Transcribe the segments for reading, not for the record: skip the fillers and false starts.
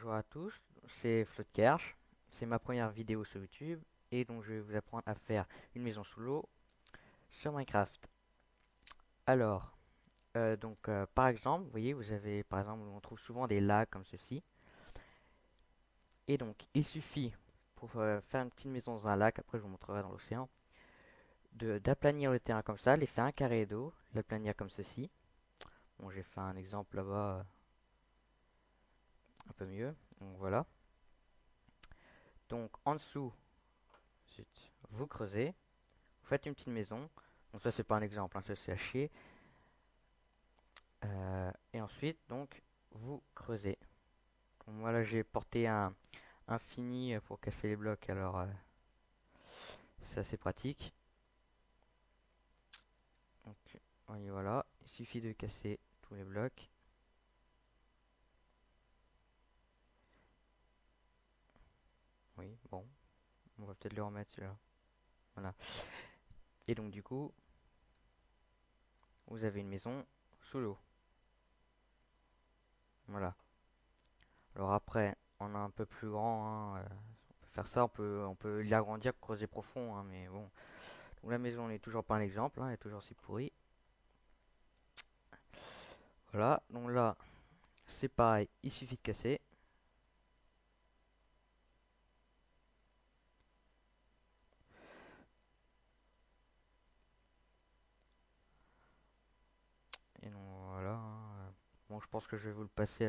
Bonjour à tous, c'est Floodkerch, c'est ma première vidéo sur YouTube et donc je vais vous apprendre à faire une maison sous l'eau sur Minecraft. Alors, par exemple, vous voyez, vous avez par exemple, on trouve souvent des lacs comme ceci et donc il suffit pour faire une petite maison dans un lac, après je vous montrerai dans l'océan, de d'aplanir le terrain comme ça, laisser un carré d'eau, l'aplanir comme ceci. Bon, j'ai fait un exemple là-bas un peu mieux, donc voilà. Donc en dessous, vous creusez. Vous faites une petite maison. Donc ça c'est pas un exemple, hein, ça c'est à chier. Et ensuite donc vous creusez. Donc, moi là j'ai porté un fini pour casser les blocs, alors c'est assez pratique. Donc oui, voilà, il suffit de casser tous les blocs. Oui, bon, on va peut-être le remettre celui-là. Voilà. Et donc du coup, vous avez une maison sous l'eau. Voilà. Alors après, on a un peu plus grand, hein, on peut faire ça, on peut l'agrandir, creuser profond, hein, mais bon. Donc la maison n'est toujours pas un exemple, hein, elle est toujours si pourrie. Voilà, donc là, c'est pareil, il suffit de casser. Et donc voilà, hein. Bon, je pense que je vais vous le passer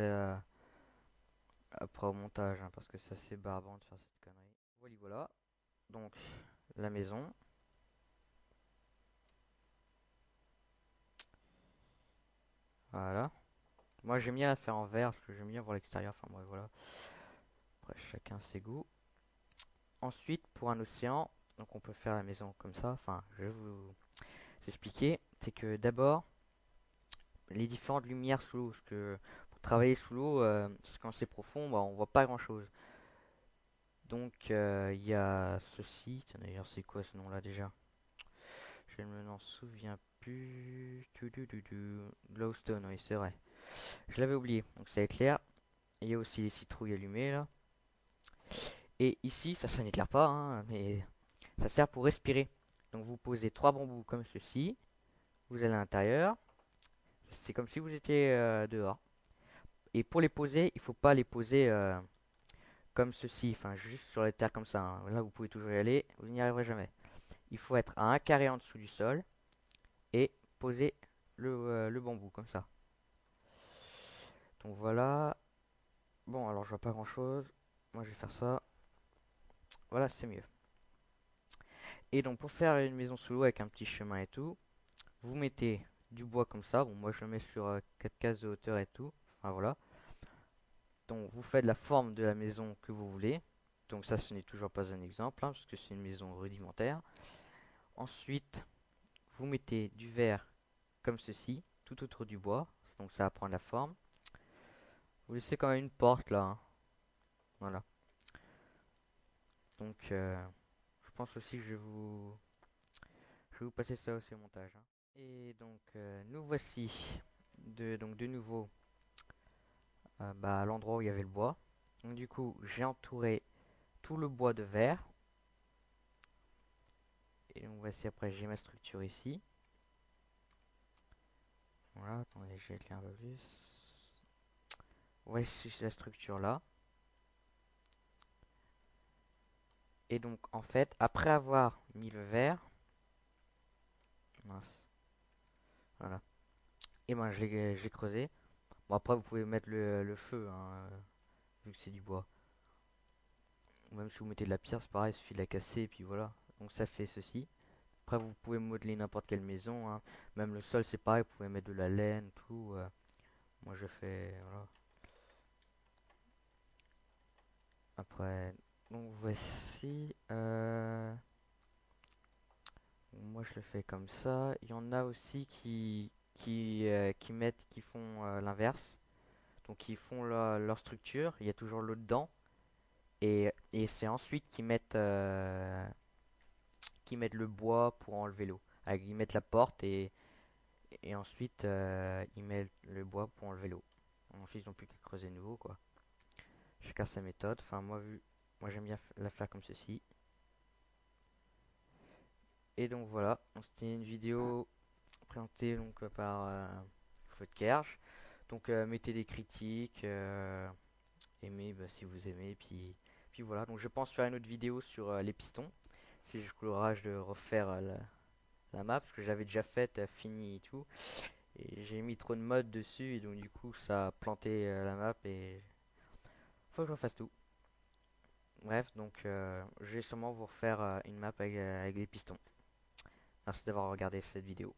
après au montage, hein, parce que c'est assez barbant de faire cette connerie. Voilà, voilà. Donc, la maison. Voilà. Moi, j'aime bien la faire en verre, parce que j'aime bien voir l'extérieur. Enfin, bref, voilà. Après, chacun ses goûts. Ensuite, pour un océan, donc on peut faire la maison comme ça. Enfin, je vais vous expliquer. C'est que d'abord, les différentes lumières sous l'eau. Parce que pour travailler sous l'eau, quand c'est profond, bah, on voit pas grand-chose. Donc il y a ceci. Tiens, d'ailleurs, c'est quoi ce nom-là déjà? Je ne m'en souviens plus. Glowstone, oui, c'est vrai. Je l'avais oublié. Donc ça éclaire. Et il y a aussi les citrouilles allumées là. Et ici, ça n'éclaire pas, hein, mais ça sert pour respirer. Donc vous posez trois bambous comme ceci. Vous allez à l'intérieur. C'est comme si vous étiez dehors. Et pour les poser, il faut pas les poser comme ceci, enfin juste sur la terre comme ça, hein. Là, vous pouvez toujours y aller, vous n'y arriverez jamais. Il faut être à un carré en dessous du sol et poser le bambou comme ça. Donc voilà. Bon, alors je vois pas grand chose. Moi, je vais faire ça. Voilà, c'est mieux. Et donc pour faire une maison sous l'eau avec un petit chemin et tout, vous mettez du bois comme ça. Bon, moi je le mets sur 4 cases de hauteur et tout. Enfin voilà. Donc vous faites la forme de la maison que vous voulez. Donc ça, ce n'est toujours pas un exemple, hein, parce que c'est une maison rudimentaire. Ensuite, vous mettez du verre comme ceci, tout autour du bois. Donc ça va prendre la forme. Vous laissez quand même une porte là, hein. Voilà. Donc je pense aussi que je vais vous passer ça aussi au montage, hein. Et donc nous voici de nouveau à l'endroit où il y avait le bois. Donc du coup j'ai entouré tout le bois de verre. Et donc voici, après j'ai ma structure ici. Voilà, attendez, je vais éclairer un peu plus. Voici la structure là. Et donc en fait, après avoir mis le verre, mince, voilà. Et ben j'ai creusé. Bon, après vous pouvez mettre le feu, hein, vu que c'est du bois. Ou même si vous mettez de la pierre, c'est pareil, il suffit de la casser et puis voilà. Donc ça fait ceci. Après vous pouvez modeler n'importe quelle maison, hein. Même le sol c'est pareil, vous pouvez mettre de la laine, tout. Moi je fais, voilà. Après, donc voici. Moi je le fais comme ça. Il y en a aussi qui font l'inverse. Donc ils font leur structure, il y a toujours l'eau dedans. Et c'est ensuite qu'ils mettent le bois pour enlever l'eau. Ils mettent la porte et ensuite ils mettent le bois pour enlever l'eau. Ensuite ils n'ont plus qu'à creuser de nouveau quoi. Chacun sa méthode. Enfin, moi j'aime bien la faire comme ceci. Et donc voilà, donc c'était une vidéo présentée donc par Floodkerch. Donc mettez des critiques, aimez bah, si vous aimez, puis voilà. Donc je pense faire une autre vidéo sur les pistons, si j'ai le courage de refaire la map, parce que j'avais déjà faite, fini et tout. Et j'ai mis trop de modes dessus, et donc du coup ça a planté la map, et faut que je refasse tout. Bref, donc je vais sûrement vous refaire une map avec les pistons. Merci d'avoir regardé cette vidéo.